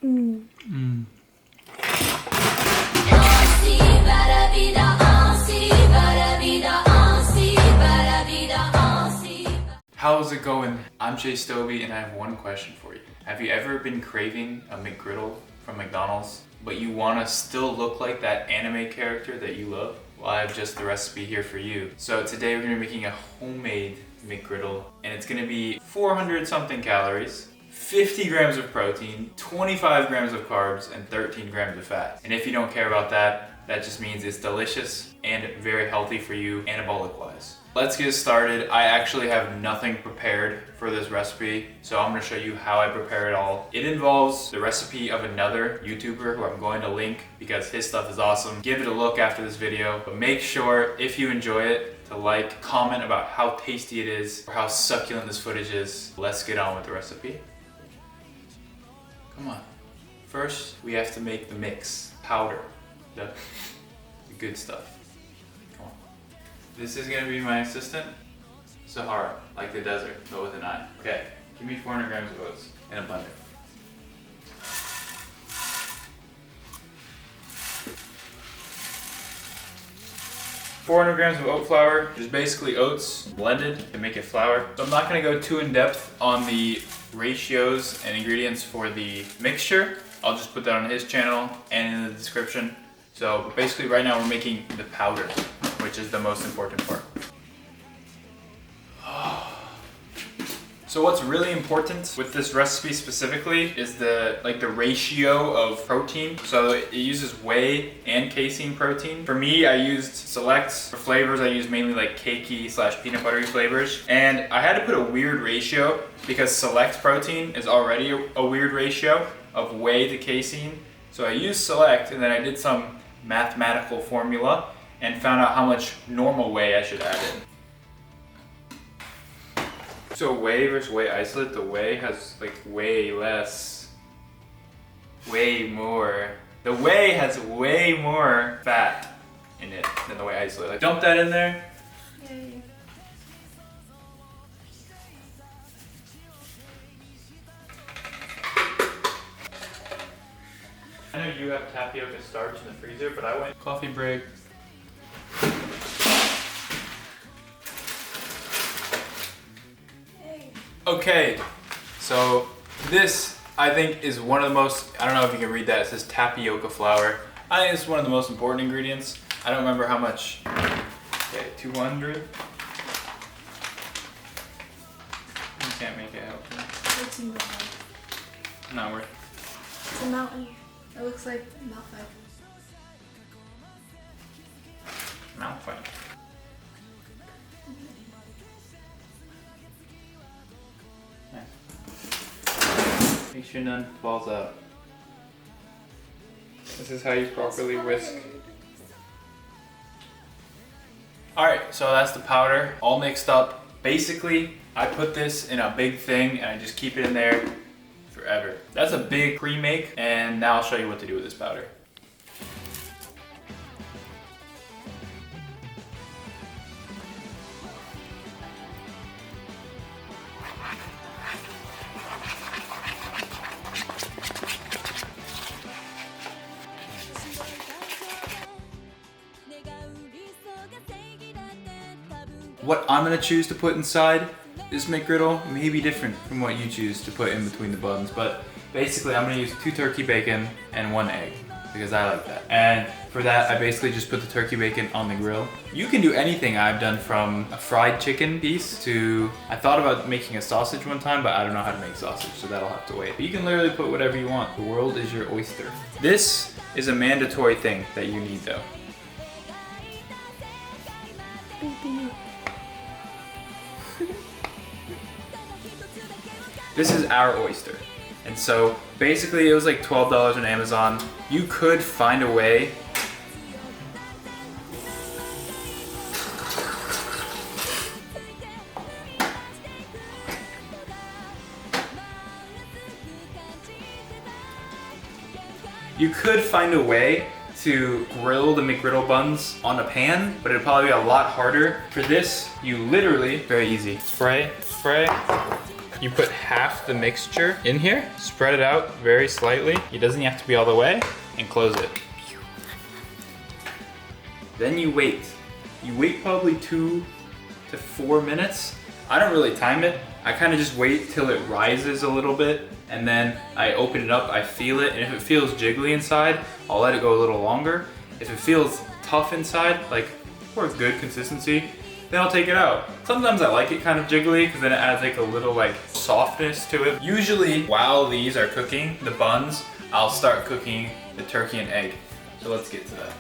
How's it going? I'm Jay Stovey and I have one question for you. Have you ever been craving a McGriddle from McDonald's, but you want to still look like that anime character that you love? Well, I have just the recipe here for you. So today we're going to be making a homemade McGriddle, and it's going to be 400 something calories, 50 grams of protein, 25 grams of carbs, and 13 grams of fat. And if you don't care about that, that just means it's delicious and very healthy for you anabolic wise. Let's get started. I actually have nothing prepared for this recipe, so I'm going to show you how I prepare it all. It involves the recipe of another YouTuber who I'm going to link because his stuff is awesome. Give it a look after this video, but make sure if you enjoy it to like, comment about how tasty it is or how succulent this footage is. Let's get on with the recipe. Come on. First, we have to make the mix, powder, the good stuff. This is gonna be my assistant, Sahara, like the desert, but with an I. Okay, give me 400 grams of oats in a blender. $400 grams of oat flour, which is basically oats blended to make it flour. So I'm not gonna go too in depth on the ratios and ingredients for the mixture. I'll just put that on his channel and in the description. So basically right now we're making the powder, which is the most important part. So what's really important with this recipe specifically is the ratio of protein. So it uses whey and casein protein. For me, I used selects. For flavors, I used mainly like cakey / peanut buttery flavors. And I had to put a weird ratio because select protein is already a weird ratio of whey to casein. So I used select and then I did some mathematical formula and found out how much normal whey I should add in. So whey versus whey isolate, the whey has like way less, way more. The whey has way more fat in it than the whey isolate. Like dump that in there. Yay. I know you have tapioca starch in the freezer, but I went coffee break. Okay, so this I think is one of the most, I don't know if you can read that, it says tapioca flour. I think it's one of the most important ingredients. I don't remember how much. Okay, 200. You can't make it help me. It's in the Not worth. It's a mountain. It looks like Mount Five. Mount Five. Make sure none falls out. This is how you properly whisk. Alright, so that's the powder all mixed up. Basically, I put this in a big thing and I just keep it in there forever. That's a big pre-make, and now I'll show you what to do with this powder. What I'm gonna choose to put inside this McGriddle may be different from what you choose to put in between the buns, but basically I'm gonna use 2 turkey bacon and 1 egg because I like that. And for that, I basically just put the turkey bacon on the grill. You can do anything. I've done from a fried chicken piece to, I thought about making a sausage one time, but I don't know how to make sausage, so that'll have to wait. But you can literally put whatever you want. The world is your oyster. This is a mandatory thing that you need though. This is our oyster. And so basically it was like $12 on Amazon. You could find a way to grill the McGriddle buns on a pan, but it'd probably be a lot harder. For this, you literally, very easy, spray, You put half the mixture in here, spread it out very slightly. It doesn't have to be all the way, and close it. Then you wait. You wait probably 2 to 4 minutes. I don't really time it. I kind of just wait till it rises a little bit, and then I open it up, I feel it, and if it feels jiggly inside, I'll let it go a little longer. If it feels tough inside, like for a good consistency, then I'll take it out. Sometimes I like it kind of jiggly because then it adds like a little like softness to it. Usually while these are cooking, the buns, I'll start cooking the turkey and egg. So let's get to that.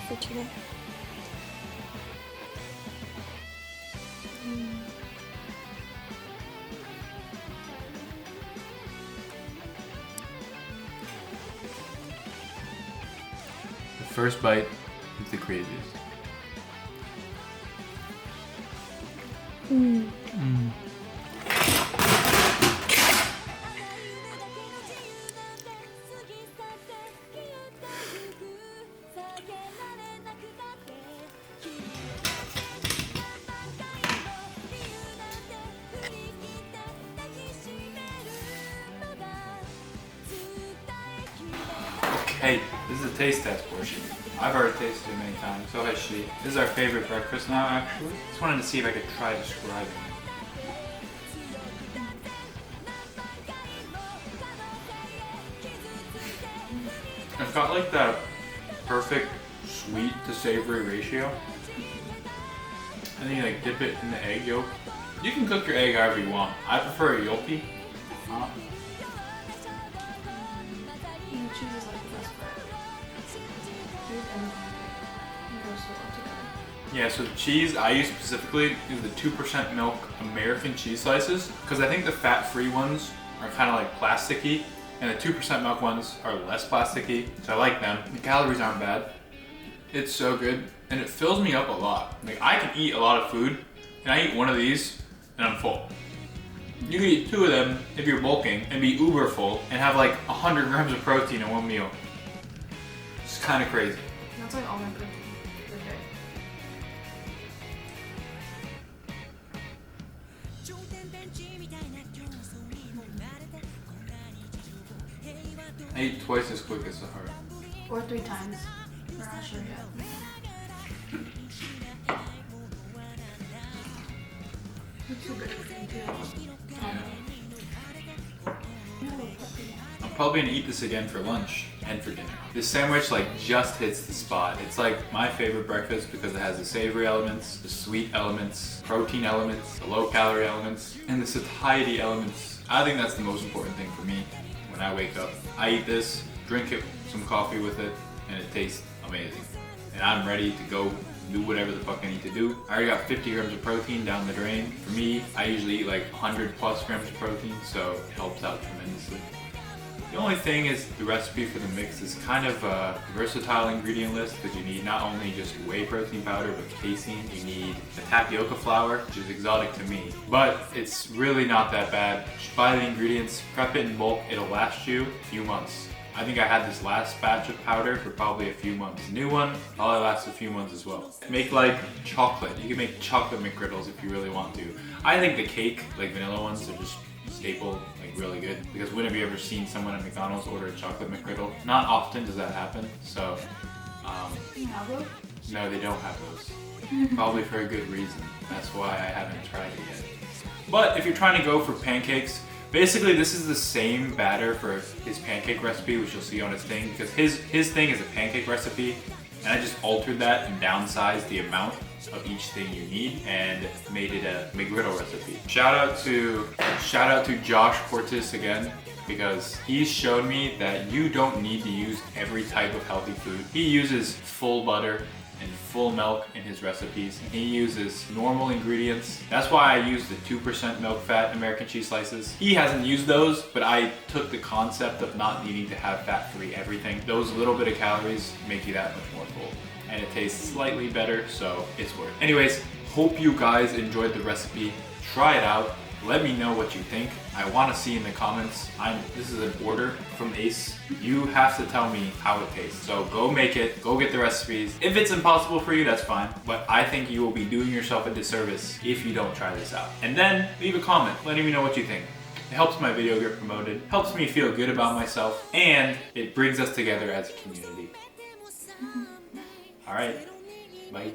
For today. The first bite is the craziest. Hey, this is a taste test portion. I've already tasted it many times, so has she. This is our favorite breakfast now, actually. Just wanted to see if I could try describing it. It's got like that perfect sweet to savory ratio. And then you like dip it in the egg yolk. You can cook your egg however you want. I prefer a yolky. Cheese is like the best part. Food and goes so well together. Yeah, so the cheese I use specifically is the 2% milk American cheese slices, because I think the fat-free ones are kind of like plasticky, and the 2% milk ones are less plasticky, so I like them. The calories aren't bad. It's so good, and it fills me up a lot. Like, I can eat a lot of food, and I eat one of these, and I'm full. You can eat 2 of them if you're bulking and be uber full and have like 100 grams of protein in one meal. It's kind of crazy. That's like all my protein per day. I eat twice as quick as Sahara. Or 3 times. We're not sure yet. It's so good for you too. I'm probably gonna eat this again for lunch and for dinner. This sandwich like just hits the spot. It's like my favorite breakfast because it has the savory elements, the sweet elements, protein elements, the low calorie elements, and the satiety elements. I think that's the most important thing for me when I wake up. I eat this, drink it, some coffee with it, and it tastes amazing. And I'm ready to go do whatever the fuck I need to do. I already got 50 grams of protein down the drain. For me, I usually eat like 100 plus grams of protein, so it helps out tremendously. The only thing is the recipe for the mix is kind of a versatile ingredient list because you need not only just whey protein powder but casein, you need the tapioca flour, which is exotic to me, but it's really not that bad. Just buy the ingredients, prep it in bulk, it'll last you a few months. I think I had this last batch of powder for probably a few months. The new one probably lasts a few months as well. Make like chocolate. You can make chocolate McGriddles if you really want to. I think the cake, like vanilla ones, are just staple, like really good. Because when have you ever seen someone at McDonald's order a chocolate McGriddle? Not often does that happen. So Avocado? No, they don't have those. Probably for a good reason. That's why I haven't tried it yet. But if you're trying to go for pancakes, basically this is the same batter for his pancake recipe, which you'll see on his thing, because his thing is a pancake recipe, and I just altered that and downsized the amount of each thing you need and made it a McGriddle recipe. Shout out to Josh Cortis again, because he's shown me that you don't need to use every type of healthy food. He uses full butter and full milk in his recipes, and he uses normal ingredients. That's why I use the 2% milk fat American cheese slices. He hasn't used those, but I took the concept of not needing to have fat-free everything. Those little bit of calories make you that much more full, and it tastes slightly better, so it's worth it. Anyways, hope you guys enjoyed the recipe. Try it out. Let me know what you think. I want to see in the comments. This is an order from Ace. You have to tell me how it tastes. So go make it, go get the recipes. If it's impossible for you, that's fine. But I think you will be doing yourself a disservice if you don't try this out. And then leave a comment letting me know what you think. It helps my video get promoted, helps me feel good about myself, and it brings us together as a community. All right, bye.